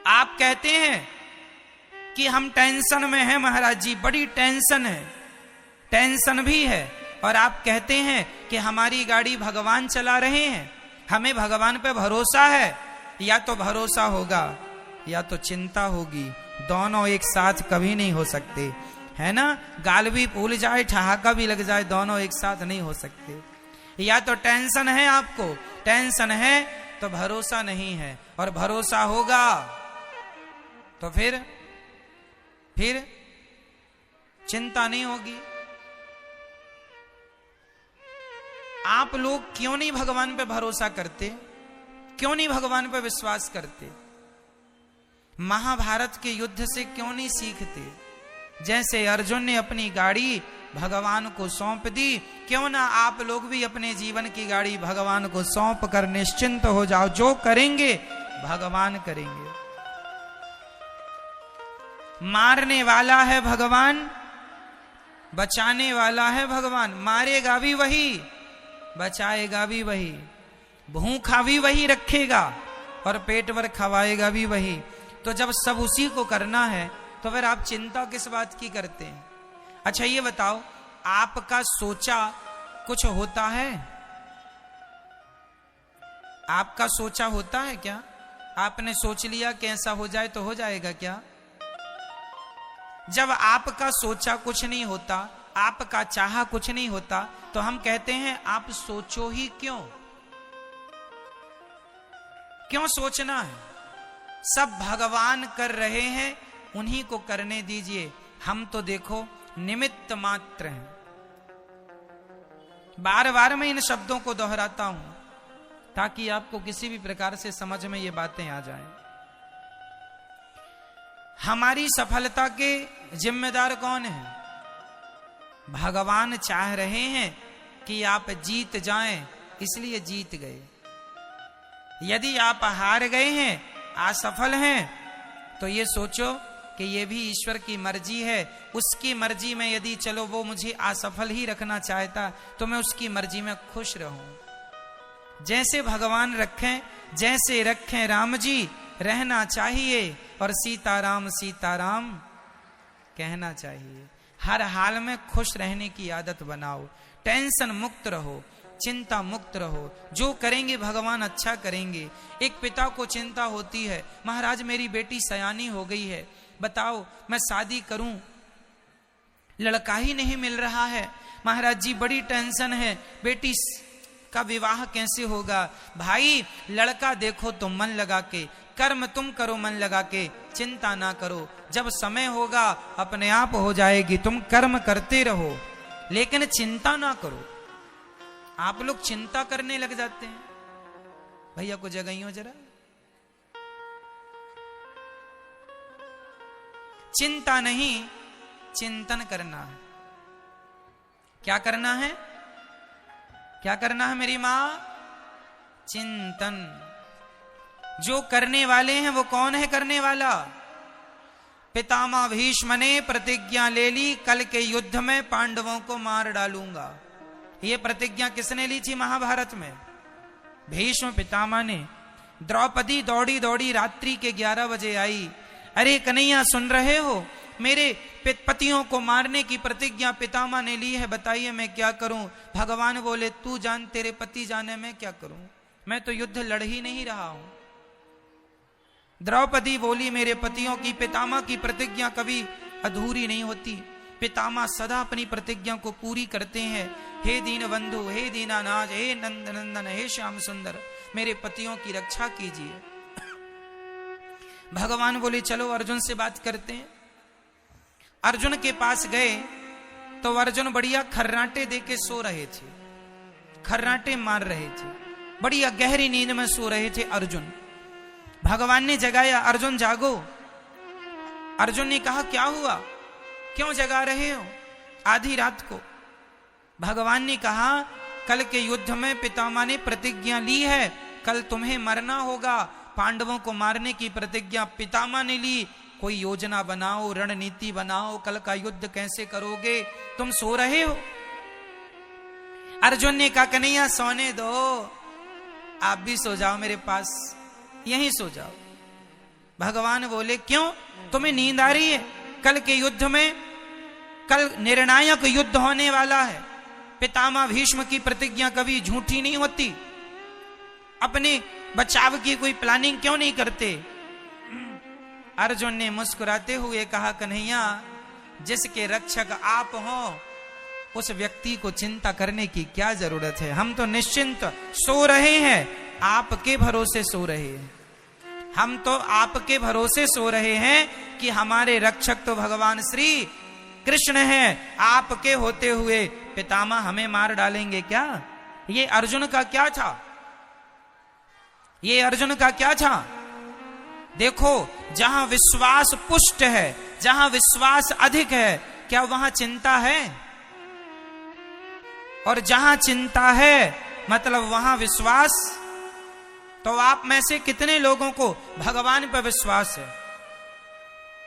आप कहते हैं कि हम टेंशन में हैं महाराज जी, बड़ी टेंशन है, टेंशन भी है, और आप कहते हैं कि हमारी गाड़ी भगवान चला रहे हैं, हमें भगवान पे भरोसा है। या तो भरोसा होगा या तो चिंता होगी, दोनों एक साथ कभी नहीं हो सकते, है ना। गाल भी फूल जाए, ठहाका भी लग जाए, दोनों एक साथ नहीं हो सकते। या तो टेंशन है, आपको टेंशन है तो भरोसा नहीं है, और भरोसा होगा तो फिर चिंता नहीं होगी। आप लोग क्यों नहीं भगवान पे भरोसा करते, क्यों नहीं भगवान पे विश्वास करते? महाभारत के युद्ध से क्यों नहीं सीखते? जैसे अर्जुन ने अपनी गाड़ी भगवान को सौंप दी, क्यों ना आप लोग भी अपने जीवन की गाड़ी भगवान को सौंप कर निश्चिंत हो जाओ, जो करेंगे भगवान करेंगे। मारने वाला है भगवान, बचाने वाला है भगवान। मारेगा भी वही, बचाएगा भी वही, भूखा भी वही रखेगा और पेट भर खवाएगा भी वही। तो जब सब उसी को करना है तो फिर आप चिंता किस बात की करते हैं? अच्छा ये बताओ, आपका सोचा कुछ होता है? आपका सोचा होता है क्या? आपने सोच लिया कि ऐसा हो जाए तो हो जाएगा क्या? जब आपका सोचा कुछ नहीं होता, आपका चाहा कुछ नहीं होता, तो हम कहते हैं आप सोचो ही क्यों? क्यों सोचना है? सब भगवान कर रहे हैं, उन्हीं को करने दीजिए, हम तो देखो निमित्त मात्र हैं। बार बार मैं इन शब्दों को दोहराता हूं ताकि आपको किसी भी प्रकार से समझ में ये बातें आ जाएं। हमारी सफलता के जिम्मेदार कौन है? भगवान चाह रहे हैं कि आप जीत जाएं, इसलिए जीत गए। यदि आप हार गए हैं, असफल हैं, तो ये सोचो कि ये भी ईश्वर की मर्जी है। उसकी मर्जी में यदि चलो वो मुझे असफल ही रखना चाहता तो मैं उसकी मर्जी में खुश रहूं। जैसे भगवान रखें, जैसे रखें राम जी, रहना चाहिए, और सीताराम सीताराम कहना चाहिए। हर हाल में खुश रहने की आदत बनाओ, टेंशन मुक्त रहो, चिंता मुक्त रहो। जो करेंगे भगवान अच्छा करेंगे। एक पिता को चिंता होती है, महाराज मेरी बेटी सयानी हो गई है, बताओ मैं शादी करूं, लड़का ही नहीं मिल रहा है, महाराज जी बड़ी टेंशन है, बेटी का विवाह कैसे होगा? भाई लड़का देखो तुम मन लगा के, कर्म तुम करो मन लगा के, चिंता ना करो, जब समय होगा अपने आप हो जाएगी। तुम कर्म करते रहो लेकिन चिंता ना करो। आप लोग चिंता करने लग जाते हैं। भैया को जगाइयो जरा। चिंता नहीं, चिंतन करना है। क्या करना है? क्या करना है मेरी मां? चिंतन। जो करने वाले हैं वो कौन है करने वाला? पितामह भीष्म ने प्रतिज्ञा ले ली, कल के युद्ध में पांडवों को मार डालूंगा। ये प्रतिज्ञा किसने ली थी महाभारत में? भीष्म पितामह ने। द्रौपदी दौड़ी दौड़ी रात्रि के 11 बजे आई, अरे कन्हैया सुन रहे हो, मेरे पतियों को मारने की प्रतिज्ञा पितामह ने ली है, बताइए मैं क्या करूं? भगवान बोले तू जान, तेरे पति जाने मैं क्या करूं, मैं तो युद्ध लड़ ही नहीं रहा हूं। द्रौपदी बोली मेरे पतियों की, पितामह की प्रतिज्ञा कभी अधूरी नहीं होती, पितामह सदा अपनी प्रतिज्ञा को पूरी करते हैं। हे दीन बंधु, हे दीनानाथ, हे नंद नंदन, हे श्याम सुंदर, मेरे पतियों की रक्षा कीजिए। भगवान बोले चलो अर्जुन से बात करते हैं। अर्जुन के पास गए तो अर्जुन बढ़िया खर्राटे दे के सो रहे थे, खर्राटे मार रहे थे, बढ़िया गहरी नींद में सो रहे थे अर्जुन। भगवान ने जगाया, अर्जुन जागो। अर्जुन ने कहा क्या हुआ, क्यों जगा रहे हो आधी रात को? भगवान ने कहा कल के युद्ध में पितामह ने प्रतिज्ञा ली है, कल तुम्हें मरना होगा, पांडवों को मारने की प्रतिज्ञा पितामह ने ली, कोई योजना बनाओ, रणनीति बनाओ, कल का युद्ध कैसे करोगे? तुम सो रहे हो। अर्जुन ने कहा कन्हैया सोने दो, आप भी सो जाओ मेरे पास, यहीं सो जाओ। भगवान बोले क्यों, तुम्हें नींद आ रही है? कल के युद्ध में, कल निर्णायक युद्ध होने वाला है। पितामह भीष्म की प्रतिज्ञा कभी झूठी नहीं होती। अपने बचाव की कोई प्लानिंग क्यों नहीं करते? अर्जुन ने मुस्कुराते हुए कहा, कन्हैया, जिसके रक्षक आप हो उस व्यक्ति को चिंता करने की क्या जरूरत है? हम तो निश्चिंत सो रहे हैं, आपके भरोसे सो रहे हैं। हम तो आपके भरोसे सो रहे हैं कि हमारे रक्षक तो भगवान श्री कृष्ण हैं। आपके होते हुए पितामह हमें मार डालेंगे क्या? ये अर्जुन का क्या था? ये अर्जुन का क्या था? देखो, जहां विश्वास पुष्ट है, जहां विश्वास अधिक है, क्या वहां चिंता है? और जहां चिंता है मतलब वहां विश्वास। तो आप में से कितने लोगों को भगवान पर विश्वास है?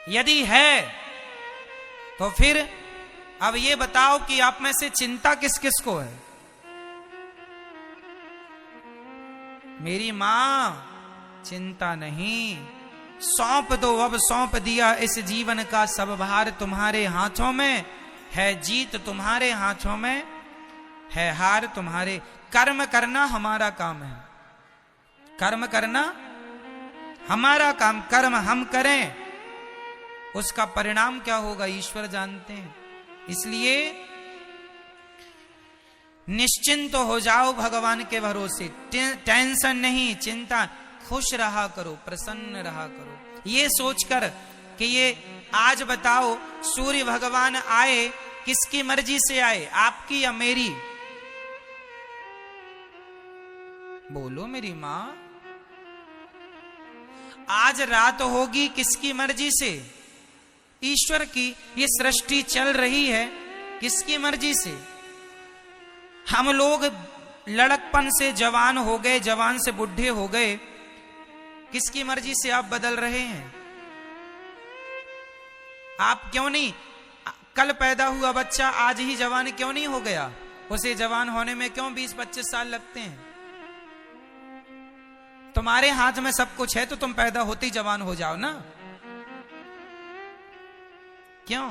यदि है तो फिर अब ये बताओ कि आप में से चिंता किस किस को है? मेरी मां, चिंता नहीं, सौंप दो, अब सौंप दिया इस जीवन का सब भार तुम्हारे हाथों में है। जीत तुम्हारे हाथों में है, हार तुम्हारे। कर्म करना हमारा काम है, कर्म करना हमारा काम। कर्म हम करें, उसका परिणाम क्या होगा ईश्वर जानते हैं। इसलिए निश्चिंत हो जाओ भगवान के भरोसे। टेंशन नहीं, चिंता, खुश रहा करो, प्रसन्न रहा करो। ये सोचकर कि ये आज बताओ सूर्य भगवान आए, किसकी मर्जी से आए, आपकी या मेरी? बोलो मेरी मां। आज रात होगी किसकी मर्जी से? ईश्वर की। ये सृष्टि चल रही है किसकी मर्जी से? हम लोग लड़कपन से जवान हो गए, जवान से बुढ़े हो गए, किसकी मर्जी से आप बदल रहे हैं? आप क्यों नहीं, कल पैदा हुआ बच्चा आज ही जवान क्यों नहीं हो गया? उसे जवान होने में क्यों 20-25 साल लगते हैं? तुम्हारे हाथ में सब कुछ है तो तुम पैदा होते ही जवान हो जाओ ना। क्यों?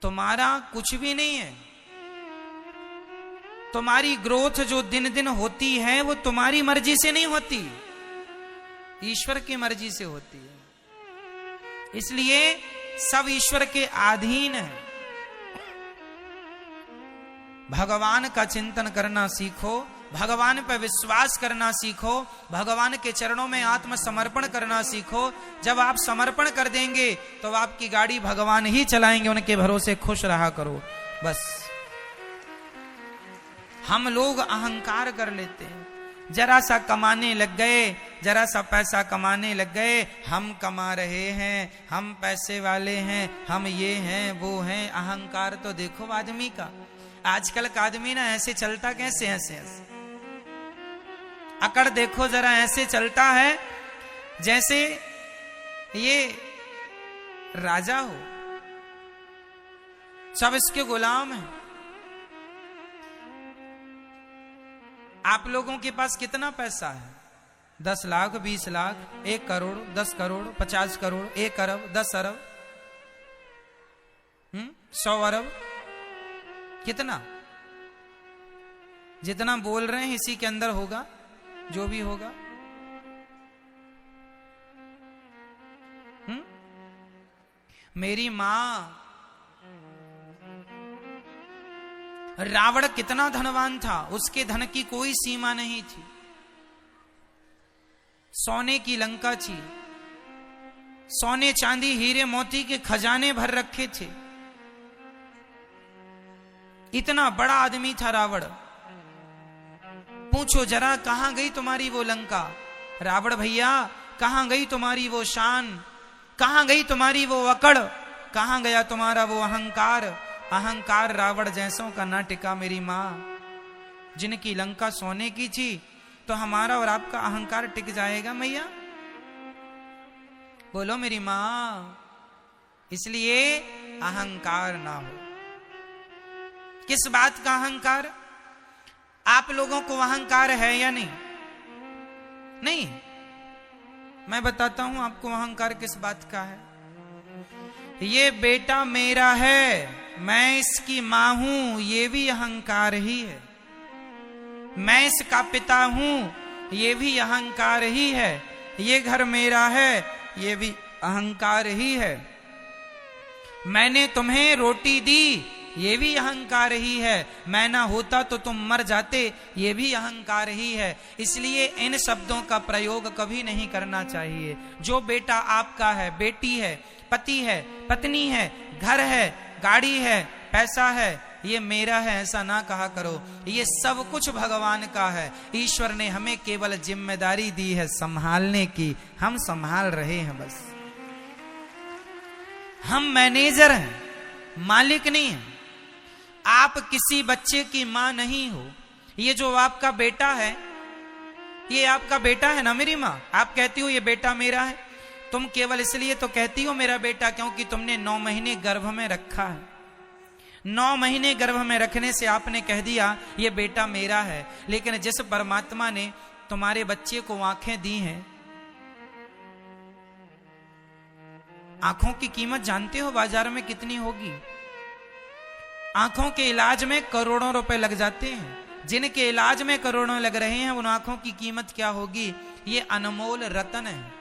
तुम्हारा कुछ भी नहीं है। तुम्हारी ग्रोथ जो दिन दिन होती है वो तुम्हारी मर्जी से नहीं होती, ईश्वर की मर्जी से होती है। इसलिए सब ईश्वर के अधीन है। भगवान का चिंतन करना सीखो, भगवान पर विश्वास करना सीखो, भगवान के चरणों में आत्मसमर्पण करना सीखो। जब आप समर्पण कर देंगे तो आपकी गाड़ी भगवान ही चलाएंगे, उनके भरोसे खुश रहा करो बस। हम लोग अहंकार कर लेते हैं, जरा सा कमाने लग गए, जरा सा पैसा कमाने लग गए, हम कमा रहे हैं, हम पैसे वाले हैं, हम ये हैं वो हैं। अहंकार तो देखो आदमी का, आजकल का आदमी ना ऐसे चलता कैसे, ऐसे ऐसे अकड़ देखो जरा, ऐसे चलता है जैसे ये राजा हो, सब इसके गुलाम हैं। आप लोगों के पास कितना पैसा है? 10 लाख, 20 लाख, 1 करोड़, 10 करोड़, 50 करोड़, 1 अरब, 10 अरब, 100 अरब, कितना? जितना बोल रहे हैं इसी के अंदर होगा जो भी होगा। मेरी मां, रावण कितना धनवान था, उसके धन की कोई सीमा नहीं थी। सोने की लंका थी, सोने चांदी हीरे मोती के खजाने भर रखे थे। इतना बड़ा आदमी था रावण। पूछो जरा कहां गई तुम्हारी वो लंका? रावण भैया कहां गई तुम्हारी वो शान? कहां गई तुम्हारी वो अकड़? कहां गया तुम्हारा वो अहंकार? अहंकार रावण जैसों का ना टिका मेरी मां। जिनकी लंका सोने की थी तो हमारा और आपका अहंकार टिक जाएगा मैया? बोलो मेरी मां। इसलिए अहंकार ना हो। किस बात का अहंकार? आप लोगों को अहंकार है या नहीं? नहीं। मैं बताता हूं आपको अहंकार किस बात का है। ये बेटा मेरा है, मैं इसकी मां हूं, ये भी अहंकार ही है। मैं इसका पिता हूं, ये भी अहंकार ही है। ये घर मेरा है, ये भी अहंकार ही है। मैंने तुम्हें रोटी दी, ये भी अहंकार ही है। मैं ना होता तो तुम मर जाते, ये भी अहंकार ही है। इसलिए इन शब्दों का प्रयोग कभी नहीं करना चाहिए। जो बेटा आपका है, बेटी है, पति है, पत्नी है, घर है, गाड़ी है, पैसा है, ये मेरा है ऐसा ना कहा करो। ये सब कुछ भगवान का है। ईश्वर ने हमें केवल जिम्मेदारी दी है संभालने की, हम संभाल रहे हैं बस। हम मैनेजर हैं, मालिक नहीं हैं। आप किसी बच्चे की मां नहीं हो। ये जो आपका बेटा है, ये आपका बेटा है ना मेरी मां। आप कहती हो ये बेटा मेरा है, तुम केवल इसलिए तो कहती हो मेरा बेटा क्योंकि तुमने 9 महीने गर्भ में रखा है। 9 महीने गर्भ में रखने से आपने कह दिया ये बेटा मेरा है। लेकिन जिस परमात्मा ने तुम्हारे बच्चे को आंखें दी हैं, आंखों की कीमत जानते हो बाजार में कितनी होगी? आंखों के इलाज में करोड़ों रुपए लग जाते हैं। जिनके इलाज में करोड़ों लग रहे हैं उन आंखों की कीमत क्या होगी? ये अनमोल रतन है।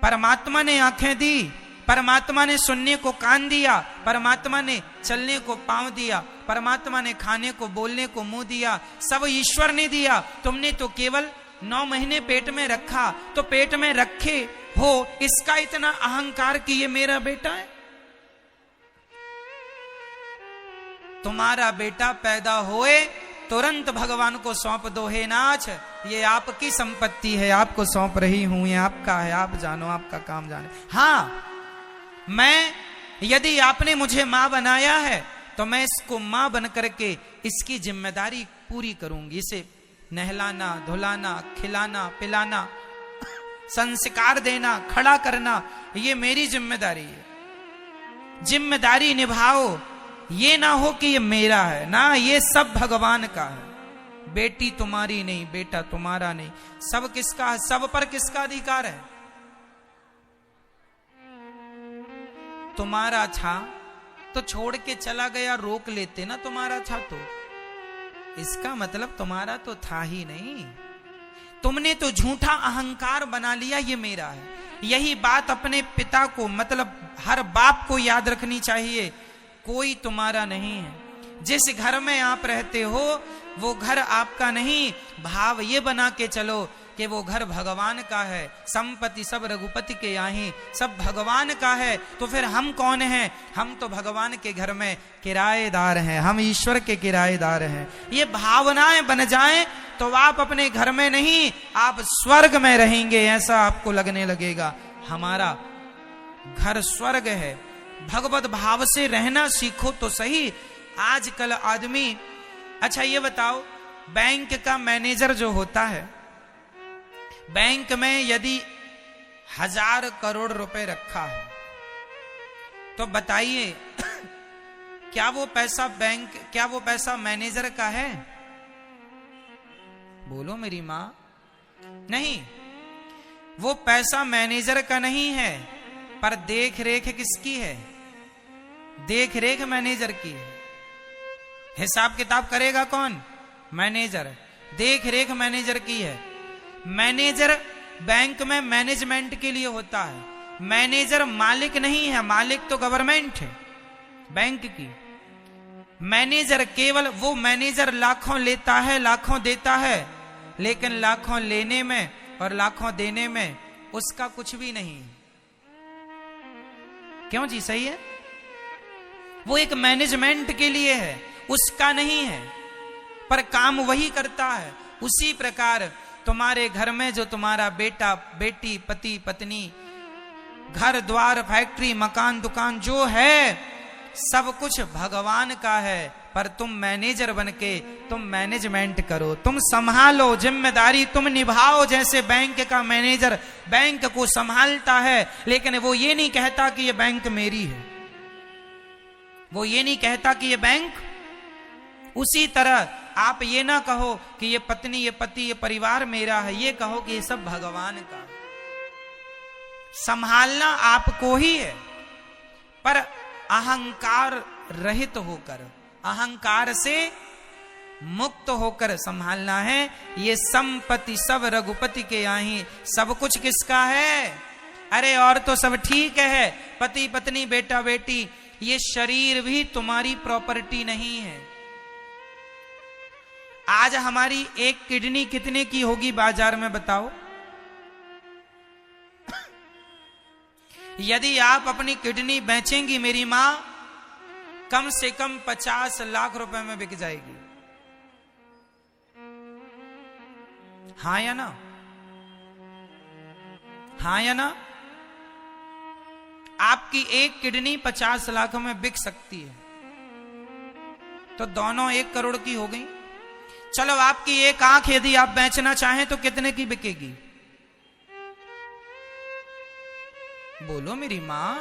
परमात्मा ने आंखें दी, परमात्मा ने सुनने को कान दिया, परमात्मा ने चलने को पांव दिया, परमात्मा ने खाने को बोलने को मुंह दिया। सब ईश्वर ने दिया। तुमने तो केवल 9 महीने पेट में रखा, तो पेट में रखे हो इसका इतना अहंकार कि ये मेरा बेटा है। तुम्हारा बेटा पैदा होए तुरंत भगवान को सौंप दो, हे नाथ ये आपकी संपत्ति है, आपको सौंप रही हूं, ये आपका है, आप जानो, आपका काम जाने। हाँ, मैं यदि आपने मुझे मां बनाया है तो मैं इसको मां बन करके इसकी जिम्मेदारी पूरी करूंगी। इसे नहलाना, धुलाना, खिलाना, पिलाना, संस्कार देना, खड़ा करना, ये मेरी जिम्मेदारी है। जिम्मेदारी निभाओ। ये ना हो कि ये मेरा है, ना, ये सब भगवान का है। बेटी तुम्हारी नहीं, बेटा तुम्हारा नहीं, सब किसका है? सब पर किसका अधिकार है? तुम्हारा था तो छोड़ के चला गया, रोक लेते ना तुम्हारा था तो। इसका मतलब तुम्हारा तो था ही नहीं। तुमने तो झूठा अहंकार बना लिया ये मेरा है। यही बात अपने पिता को, मतलब हर बाप को याद रखनी चाहिए। कोई तुम्हारा नहीं है। जिस घर में आप रहते हो वो घर आपका नहीं। भाव ये बना के चलो कि वो घर भगवान का है। संपत्ति सब रघुपति के यहाँ, सब भगवान का है। तो फिर हम कौन हैं? हम तो भगवान के घर में किराएदार हैं, हम ईश्वर के किराएदार हैं। ये भावनाएं बन जाएं तो आप अपने घर में नहीं, आप स्वर्ग में रहेंगे, ऐसा आपको लगने लगेगा। हमारा घर स्वर्ग है। भगवत भाव से रहना सीखो तो सही। आजकल आदमी, अच्छा ये बताओ, बैंक का मैनेजर जो होता है, बैंक में यदि 1000 करोड़ रुपए रखा है तो बताइए क्या वो पैसा मैनेजर का है? बोलो मेरी मां। नहीं, वो पैसा मैनेजर का नहीं है, पर देख रेख किसकी है? देख रेख मैनेजर की है। हिसाब किताब करेगा कौन? मैनेजर। देख रेख मैनेजर की है। मैनेजर बैंक में मैनेजमेंट के लिए होता है। मैनेजर मालिक नहीं है, मालिक तो गवर्नमेंट है बैंक की। मैनेजर केवल वो मैनेजर लाखों लेता है, लाखों देता है, लेकिन लाखों लेने में और लाखों देने में उसका कुछ भी नहीं। क्यों जी? सही है। वो एक मैनेजमेंट के लिए है, उसका नहीं है, पर काम वही करता है। उसी प्रकार तुम्हारे घर में जो तुम्हारा बेटा, बेटी, पति, पत्नी, घर द्वार, फैक्ट्री, मकान, दुकान जो है, सब कुछ भगवान का है। पर तुम मैनेजर बनके तुम मैनेजमेंट करो, तुम संभालो, जिम्मेदारी तुम निभाओ। जैसे बैंक का मैनेजर बैंक को संभालता है, लेकिन वो ये नहीं कहता कि ये बैंक मेरी है, वो ये नहीं कहता कि ये बैंक। उसी तरह आप ये ना कहो कि ये पत्नी, ये पति, ये परिवार मेरा है, ये कहो कि ये सब भगवान का है। संभालना आपको ही है, पर अहंकार रहित होकर, अहंकार से मुक्त होकर संभालना है। ये संपत्ति सब रघुपति के आही, सब कुछ किसका है? अरे और तो सब ठीक है, पति पत्नी बेटा बेटी, ये शरीर भी तुम्हारी प्रॉपर्टी नहीं है। आज हमारी एक किडनी कितने की होगी बाजार में बताओ? यदि आप अपनी किडनी बेचेंगी मेरी मां, कम से कम 50 लाख रुपए में बिक जाएगी। हाँ या ना? हाँ या ना? आपकी एक किडनी 50 लाख में बिक सकती है, तो दोनों 1 करोड़ की हो गई। चलो आपकी एक आंख यदि आप बेचना चाहें तो कितने की बिकेगी? बोलो मेरी मां,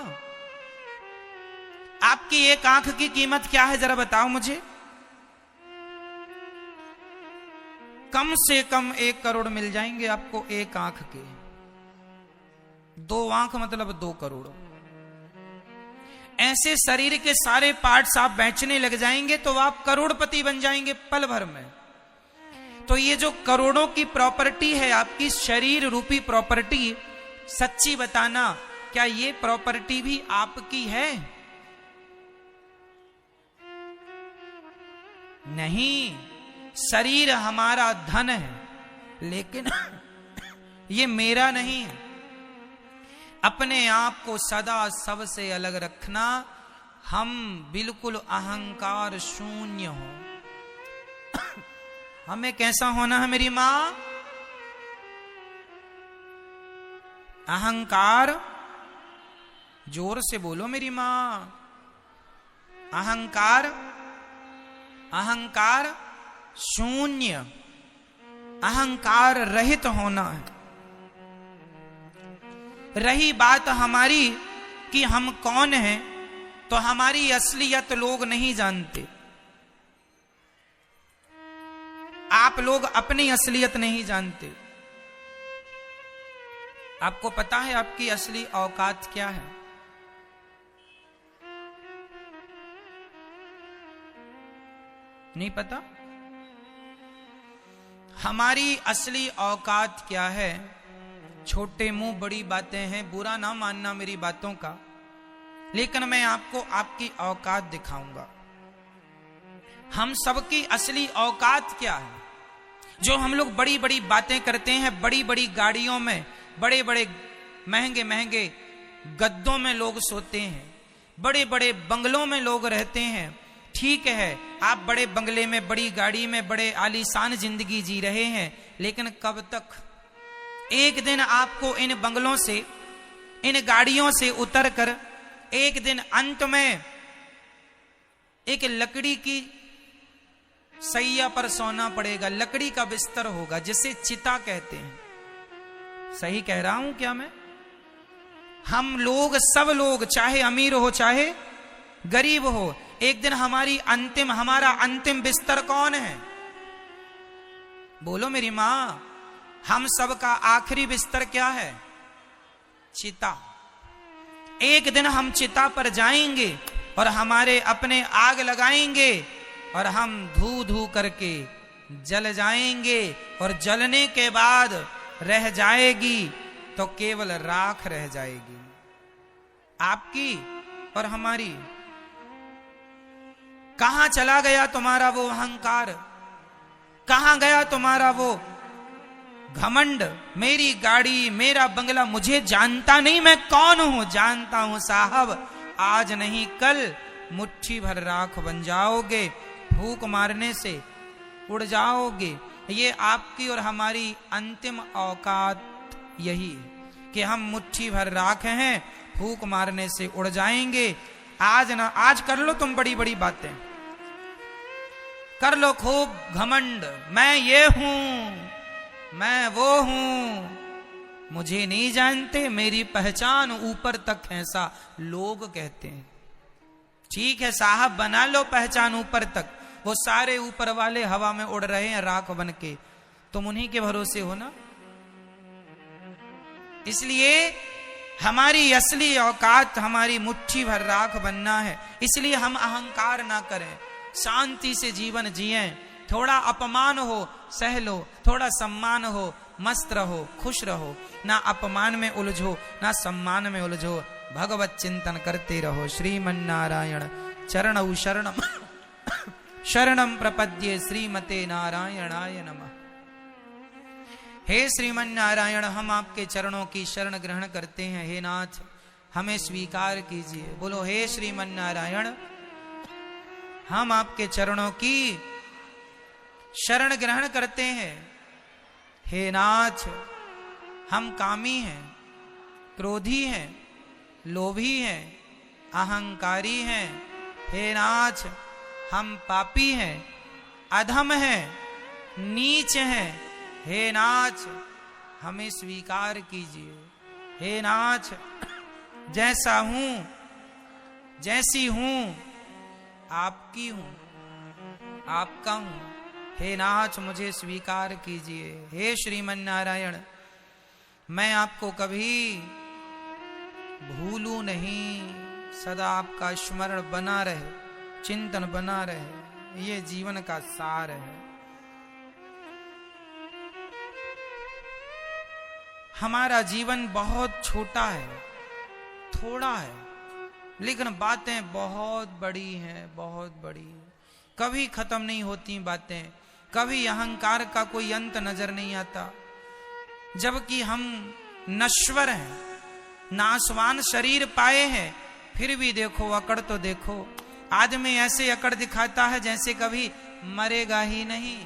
आपकी एक आंख की कीमत क्या है जरा बताओ मुझे। कम से कम 1 करोड़ मिल जाएंगे आपको एक आंख के। 2 आंख मतलब 2 करोड़। ऐसे शरीर के सारे पार्ट्स आप बेचने लग जाएंगे तो आप करोड़पति बन जाएंगे पल भर में। तो ये जो करोड़ों की प्रॉपर्टी है आपकी, शरीर रूपी प्रॉपर्टी, सच्ची बताना क्या ये प्रॉपर्टी भी आपकी है? नहीं, शरीर हमारा धन है, लेकिन ये मेरा नहीं है। अपने आप को सदा सबसे अलग रखना, हम बिल्कुल अहंकार शून्य हो। हमें कैसा होना है मेरी मां? अहंकार, जोर से बोलो मेरी मां, अहंकार, अहंकार शून्य, अहंकार रहित होना है। रही बात हमारी कि हम कौन हैं, तो हमारी असलियत लोग नहीं जानते। आप लोग अपनी असलियत नहीं जानते। आपको पता है आपकी असली औकात क्या है? नहीं पता? हमारी असली औकात क्या है? छोटे मुंह बड़ी बातें हैं, बुरा ना मानना मेरी बातों का, लेकिन मैं आपको आपकी औकात दिखाऊंगा। हम सबकी असली औकात क्या है? जो हम लोग बड़ी बड़ी बातें करते हैं, बड़ी बड़ी गाड़ियों में, बड़े बड़े महंगे महंगे गद्दों में लोग सोते हैं, बड़े बड़े बंगलों में लोग रहते हैं। ठीक है, आप बड़े बंगले में, बड़ी गाड़ी में, बड़े आलीशान जिंदगी जी रहे हैं, लेकिन कब तक? एक दिन आपको इन बंगलों से, इन गाड़ियों से उतर कर एक दिन अंत में एक लकड़ी की सैया पर सोना पड़ेगा। लकड़ी का बिस्तर होगा जिसे चिता कहते हैं। सही कह रहा हूं क्या मैं? हम लोग, सब लोग, चाहे अमीर हो चाहे गरीब हो, एक दिन हमारा अंतिम बिस्तर कौन है? बोलो मेरी मां, हम सब का आखिरी बिस्तर क्या है? चिता। एक दिन हम चिता पर जाएंगे और हमारे अपने आग लगाएंगे और हम धू धू करके जल जाएंगे, और जलने के बाद रह जाएगी तो केवल राख रह जाएगी, आपकी और हमारी। कहां चला गया तुम्हारा वो अहंकार? कहां गया तुम्हारा वो घमंड? मेरी गाड़ी, मेरा बंगला, मुझे जानता नहीं मैं कौन हूं? जानता हूं साहब, आज नहीं कल मुट्ठी भर राख बन जाओगे, फूंक मारने से उड़ जाओगे। ये आपकी और हमारी अंतिम औकात यही है कि हम मुट्ठी भर राख हैं, फूंक मारने से उड़ जाएंगे। आज कर लो तुम बड़ी बड़ी बातें, कर लो खूब घमंड, मैं ये हूं, मैं वो हूं, मुझे नहीं जानते, मेरी पहचान ऊपर तक है, ऐसा लोग कहते हैं। ठीक है साहब, बना लो पहचान ऊपर तक, वो सारे ऊपर वाले हवा में उड़ रहे हैं राख बन के, तुम उन्हीं के भरोसे हो ना। इसलिए हमारी असली औकात हमारी मुट्ठी भर राख बनना है। इसलिए हम अहंकार ना करें, शांति से जीवन जिएं। थोड़ा अपमान हो सह लो, थोड़ा सम्मान हो मस्त रहो, खुश रहो। ना अपमान में उलझो ना सम्मान में उलझो, भगवत चिंतन करते रहो। श्रीमन नारायण चरणौ शरणम शरणम प्रपद्ये श्रीमते नारायणाय नमः। हे श्रीमन नारायण, हम आपके चरणों की शरण ग्रहण करते हैं। हे नाथ, हमें स्वीकार कीजिए। बोलो हे श्रीमन नारायण, हम आपके चरणों की शरण ग्रहण करते हैं। हे नाथ, हम कामी हैं, क्रोधी हैं, लोभी हैं, अहंकारी हैं। हे नाथ, हम पापी हैं, अधम हैं, नीच हैं। हे नाथ, हमें स्वीकार कीजिए। हे नाथ, जैसा हूं जैसी हूं आपकी हूं, आपका हूं। हे नाथ, मुझे स्वीकार कीजिए। हे श्रीमन नारायण, मैं आपको कभी भूलूं नहीं, सदा आपका स्मरण बना रहे, चिंतन बना रहे। ये जीवन का सार है। हमारा जीवन बहुत छोटा है, थोड़ा है, लेकिन बातें बहुत बड़ी हैं, बहुत बड़ी। कभी खत्म नहीं होती बातें, कभी अहंकार का कोई अंत नजर नहीं आता। जबकि हम नश्वर हैं, नाशवान शरीर पाए हैं, फिर भी देखो अकड़ तो देखो। आदमी ऐसे अकड़ दिखाता है जैसे कभी मरेगा ही नहीं।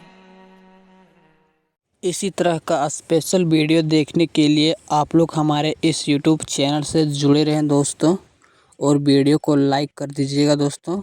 इसी तरह का स्पेशल वीडियो देखने के लिए आप लोग हमारे इस YouTube चैनल से जुड़े रहें दोस्तों, और वीडियो को लाइक कर दीजिएगा दोस्तों।